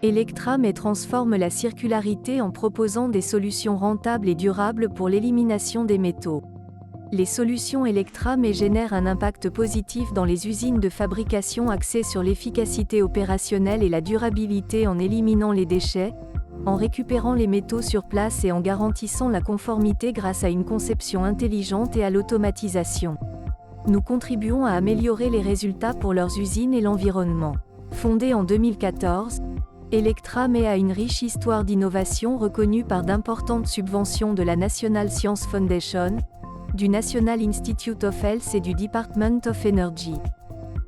Electram transforme la circularité en proposant des solutions rentables et durables pour l'élimination des métaux. Les solutions Electram génèrent un impact positif dans les usines de fabrication axées sur l'efficacité opérationnelle et la durabilité en éliminant les déchets, en récupérant les métaux sur place et en garantissant la conformité grâce à une conception intelligente et à l'automatisation. Nous contribuons à améliorer les résultats pour leurs usines et l'environnement. Fondée en 2014, Electram a une riche histoire d'innovation reconnue par d'importantes subventions de la National Science Foundation, du National Institute of Health et du Department of Energy.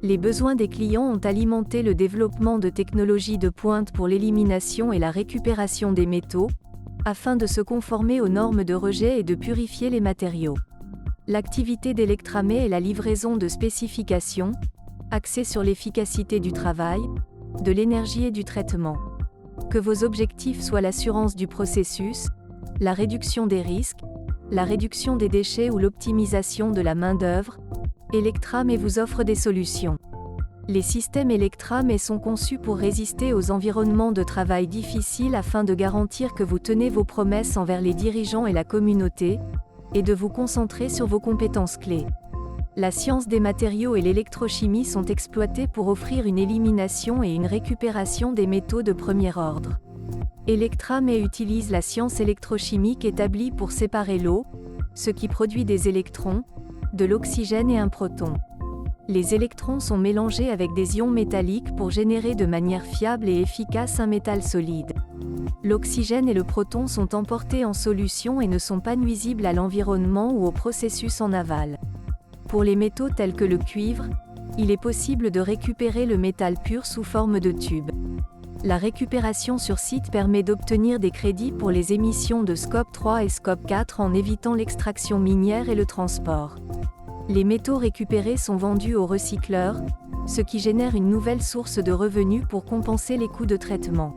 Les besoins des clients ont alimenté le développement de technologies de pointe pour l'élimination et la récupération des métaux, afin de se conformer aux normes de rejet et de purifier les matériaux. L'activité d'Electram est la livraison de spécifications, axées sur l'efficacité du travail, de l'énergie et du traitement. Que vos objectifs soient l'assurance du processus, la réduction des risques, la réduction des déchets ou l'optimisation de la main-d'œuvre, Electram vous offre des solutions. Les systèmes Electram sont conçus pour résister aux environnements de travail difficiles afin de garantir que vous tenez vos promesses envers les dirigeants et la communauté, et de vous concentrer sur vos compétences clés. La science des matériaux et l'électrochimie sont exploitées pour offrir une élimination et une récupération des métaux de premier ordre. Electram utilise la science électrochimique établie pour séparer l'eau, ce qui produit des électrons, de l'oxygène et un proton. Les électrons sont mélangés avec des ions métalliques pour générer de manière fiable et efficace un métal solide. L'oxygène et le proton sont emportés en solution et ne sont pas nuisibles à l'environnement ou au processus en aval. Pour les métaux tels que le cuivre, il est possible de récupérer le métal pur sous forme de tube. La récupération sur site permet d'obtenir des crédits pour les émissions de Scope 3 et Scope 4 en évitant l'extraction minière et le transport. Les métaux récupérés sont vendus aux recycleurs, ce qui génère une nouvelle source de revenus pour compenser les coûts de traitement.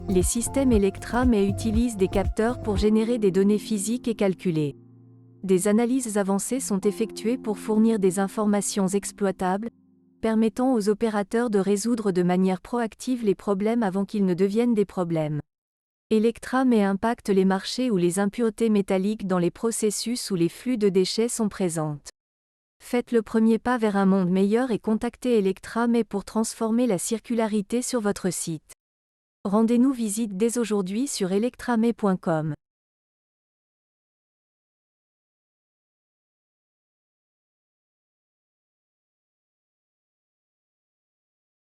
Les systèmes Electram utilisent des capteurs pour générer des données physiques et calculées. Des analyses avancées sont effectuées pour fournir des informations exploitables, permettant aux opérateurs de résoudre de manière proactive les problèmes avant qu'ils ne deviennent des problèmes. Electram impacte les marchés où les impuretés métalliques dans les processus ou les flux de déchets sont présentes. Faites le premier pas vers un monde meilleur et contactez Electram pour transformer la circularité sur votre site. Rendez-nous visite dès aujourd'hui sur electram.com.